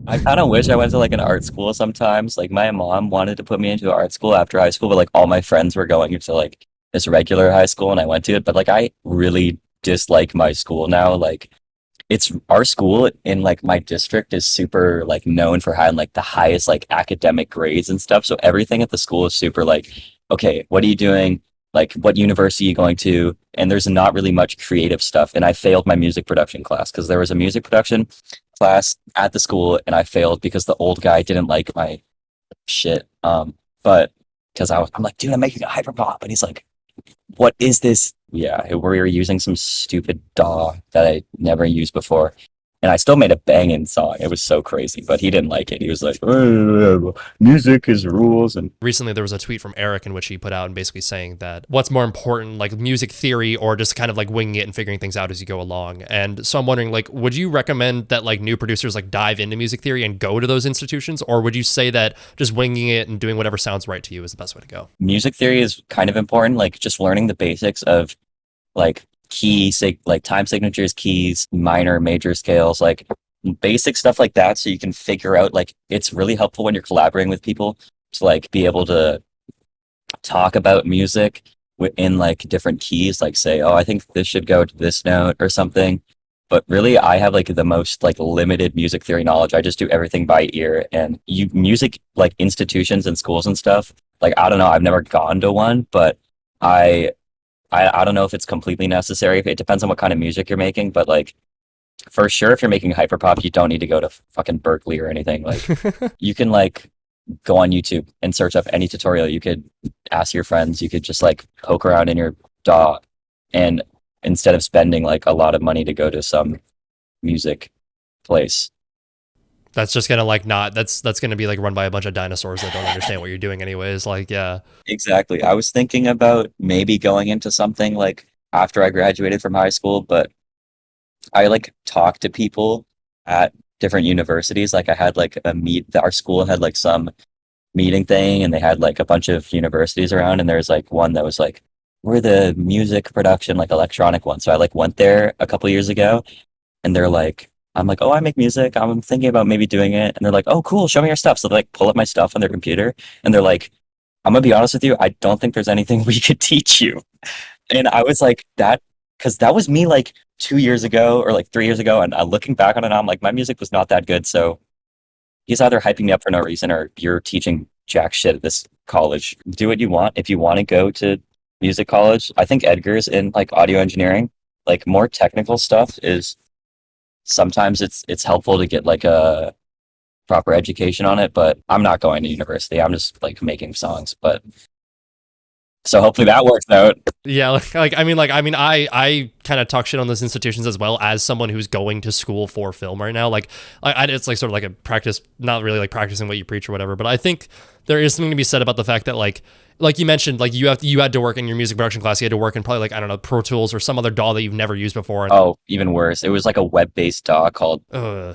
I kind of wish I went to like an art school sometimes. Like my mom wanted to put me into art school after high school, but like all my friends were going into like this regular high school and I went to it. But like I really dislike my school now. Like it's our school in like my district is super like known for having like the highest like academic grades and stuff. So everything at the school is super like, okay, what are you doing? Like what university are you going to? And there's not really much creative stuff. And I failed my music production class because there was a music production class at the school and I failed because the old guy didn't like my shit. But because I'm like, dude, I'm making a hyper pop, and he's like, what is this? Yeah, we were using some stupid DAW that I never used before. And I still made a banging song. It was so crazy, but he didn't like it. He was like, music is rules. And Recently there was a tweet from Eric in which he put out and basically saying that what's more important, like music theory or just kind of like winging it and figuring things out as you go along. And so I'm wondering, like, would you recommend that like new producers like dive into music theory and go to those institutions, or would you say that just winging it and doing whatever sounds right to you is the best way to go? music theory is kind of important, like just learning the basics of like like time signatures, keys, minor, major scales, like basic stuff like that. So you can figure out like it's really helpful when you're collaborating with people to like be able to talk about music in like different keys, like say, oh, I think this should go to this note or something. But really, I have like the most like limited music theory knowledge. I just do everything by ear, and you music like institutions and schools and stuff. Like I don't know, I've never gone to one, but I I don't know if it's completely necessary. It depends on what kind of music you're making, but like for sure, if you're making hyperpop, you don't need to go to fucking Berkeley or anything. Like you can like go on YouTube and search up any tutorial. You could ask your friends. You could just like poke around in your DAW, and instead of spending like a lot of money to go to some music place. That's just gonna like not that's gonna be like run by a bunch of dinosaurs that don't understand what you're doing anyways. Like, yeah. Exactly. I was thinking about maybe going into something like after I graduated from high school, but I like talked to people at different universities. Like I had like a meet that our school had like some meeting thing and they had like a bunch of universities around and there's like one that was like we're the music production like electronic one. So I like went there a couple years ago and they're like I'm like, oh, I make music. I'm thinking about maybe doing it. And they're like, oh, cool. Show me your stuff. So they like pull up my stuff on their computer and they're like, I'm gonna be honest with you, I don't think there's anything we could teach you. And I was like, that, because that was me like 2 years ago or like 3 years ago. And looking back on it, I'm like, my music was not that good. So he's either hyping me up for no reason or you're teaching jack shit at this college. Do what you want. If you want to go to music college, I think Edgar's in like audio engineering, like more technical stuff is sometimes it's helpful to get like a proper education on it, but I'm not going to university. I'm just like making songs. But so hopefully that works out. Yeah, I kind of talk shit on those institutions as well as someone who's going to school for film right now. It's like sort of like a practice, not really like practicing what you preach or whatever. But I think there is something to be said about the fact that like you mentioned, like you had to work in your music production class. You had to work in probably like I don't know Pro Tools or some other DAW that you've never used before. And Oh, even worse. It was like a web-based DAW called uh,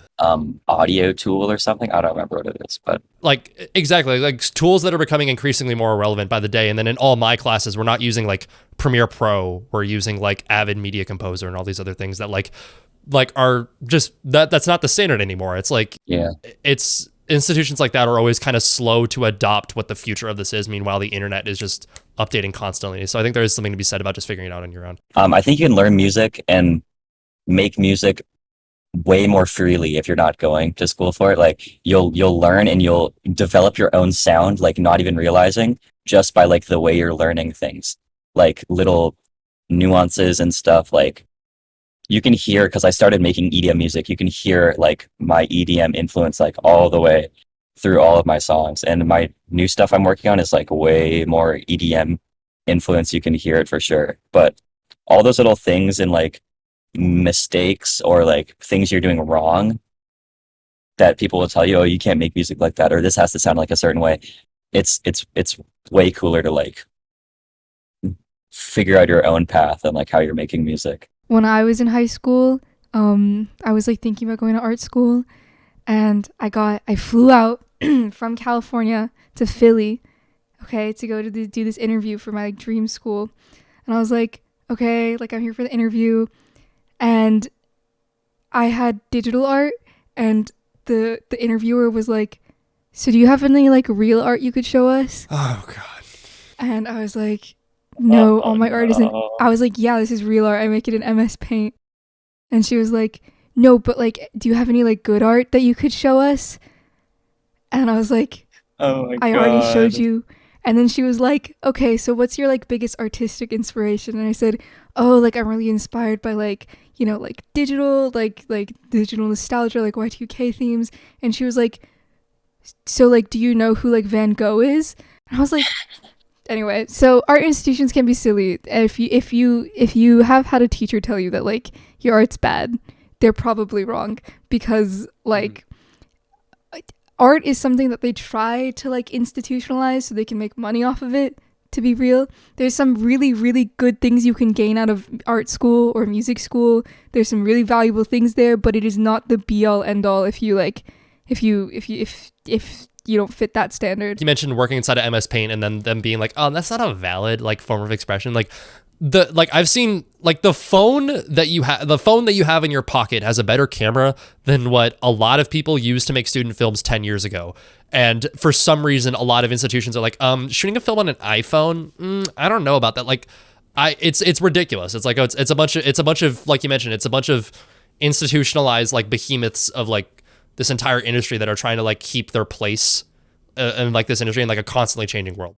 Audio Tool or something. I don't remember what it is, but like exactly like tools that are becoming increasingly more relevant by the day. And then in all my classes, we're not using like Premiere Pro. We're using like Avid Media Composer and all these other things that like are just that's not the standard anymore. It's like yeah. it's institutions like that are always kind of slow to adopt what the future of this is. Meanwhile, the internet is just updating constantly. So I think there is something to be said about just figuring it out on your own. I think you can learn music and make music way more freely if you're not going to school for it. Like you'll learn and you'll develop your own sound, like not even realizing just by like the way you're learning things, like little nuances and stuff. Like you can hear because I started making EDM music. You can hear like my EDM influence like all the way through all of my songs. And my new stuff I'm working on is like way more EDM influence. You can hear it for sure. But all those little things and like mistakes or like things you're doing wrong that people will tell you, oh, you can't make music like that, or this has to sound like a certain way. It's way cooler to like figure out your own path and like how you're making music. When I was in high school, I was like thinking about going to art school, and I flew out from California to Philly, okay, to go to do this interview for my like, dream school. And I was like, okay, like I'm here for the interview, and I had digital art, and the interviewer was like, so do you have any like real art you could show us? Oh God. And I was like, no, Oh, all my art isn't. no. I was like, yeah, this is real art. I make it in MS Paint. And she was like, no, but like, do you have any like good art that you could show us? And I was like, Oh my I god. already showed you. And then she was like, okay, so what's your like biggest artistic inspiration? And I said, oh, like I'm really inspired by like, you know, like digital nostalgia, like Y2K themes. And she was like, so like, do you know who like Van Gogh is? And I was like, anyway, so art institutions can be silly. If you have had a teacher tell you that like your art's bad, they're probably wrong, because like art is something that they try to like institutionalize so they can make money off of it. To be real, there's some really, really good things you can gain out of art school or music school. There's some really valuable things there, but it is not the be all end all if you don't fit that standard. You mentioned working inside of MS Paint and then them being like, oh, that's not a valid like form of expression. Like I've seen like the phone that you have in your pocket has a better camera than what a lot of people used to make student films 10 years ago. And for some reason, a lot of institutions are like, shooting a film on an iPhone, I don't know about that. Like, it's ridiculous. It's like, it's a bunch of, like you mentioned, it's a bunch of institutionalized like behemoths of like this entire industry that are trying to like keep their place in like this industry in like a constantly changing world.